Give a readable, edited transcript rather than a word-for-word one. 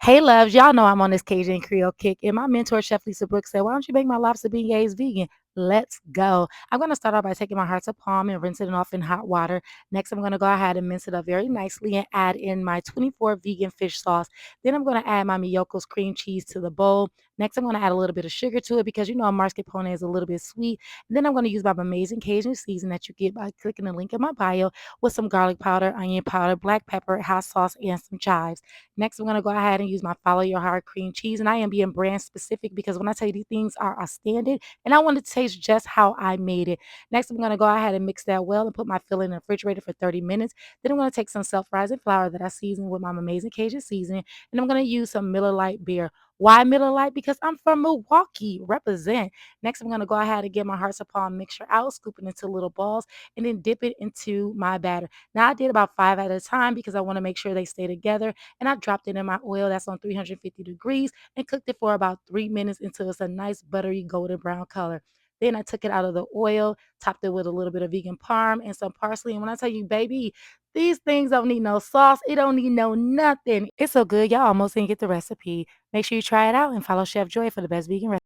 Hey loves, y'all know I'm on this Cajun Creole kick, and my mentor, Chef Lisa Brooks, said, "Why don't you make my lobster beignets vegan?" Let's go. I'm going to start off by taking my heart to palm and rinsing it off in hot water. Next, I'm going to go ahead and mince it up very nicely and add in my 24 vegan fish sauce. Then I'm going to add my Myokos cream cheese to the bowl. Next, I'm going to add a little bit of sugar to it because you know a mascarpone is a little bit sweet. And then I'm going to use my amazing Cajun season that you get by clicking the link in my bio with some garlic powder, onion powder, black pepper, hot sauce, and some chives. Next, I'm going to go ahead and use my Follow Your Heart cream cheese. And I am being brand specific because when I tell you these things are a standard and I want it to taste just how I made it. Next, I'm going to go ahead and mix that well and put my filling in the refrigerator for 30 minutes. Then I'm going to take some self-rising flour that I seasoned with my amazing Cajun seasoning. And I'm going to use some Miller Lite beer. Why Miller Lite? Because I'm from Milwaukee. Represent. Next, I'm going to go ahead and get my hearts upon mixture out, scoop it into little balls, and then dip it into my batter. Now, I did about 5 at a time because I want to make sure they stay together, and I dropped it in my oil that's on 350 degrees and cooked it for about 3 minutes until it's a nice buttery golden brown color. Then I took it out of the oil, topped it with a little bit of vegan parm and some parsley. And when I tell you, baby, these things don't need no sauce. It don't need no nothing. It's so good. Y'all almost didn't get the recipe. Make sure you try it out and follow Chef Joy for the best vegan recipe.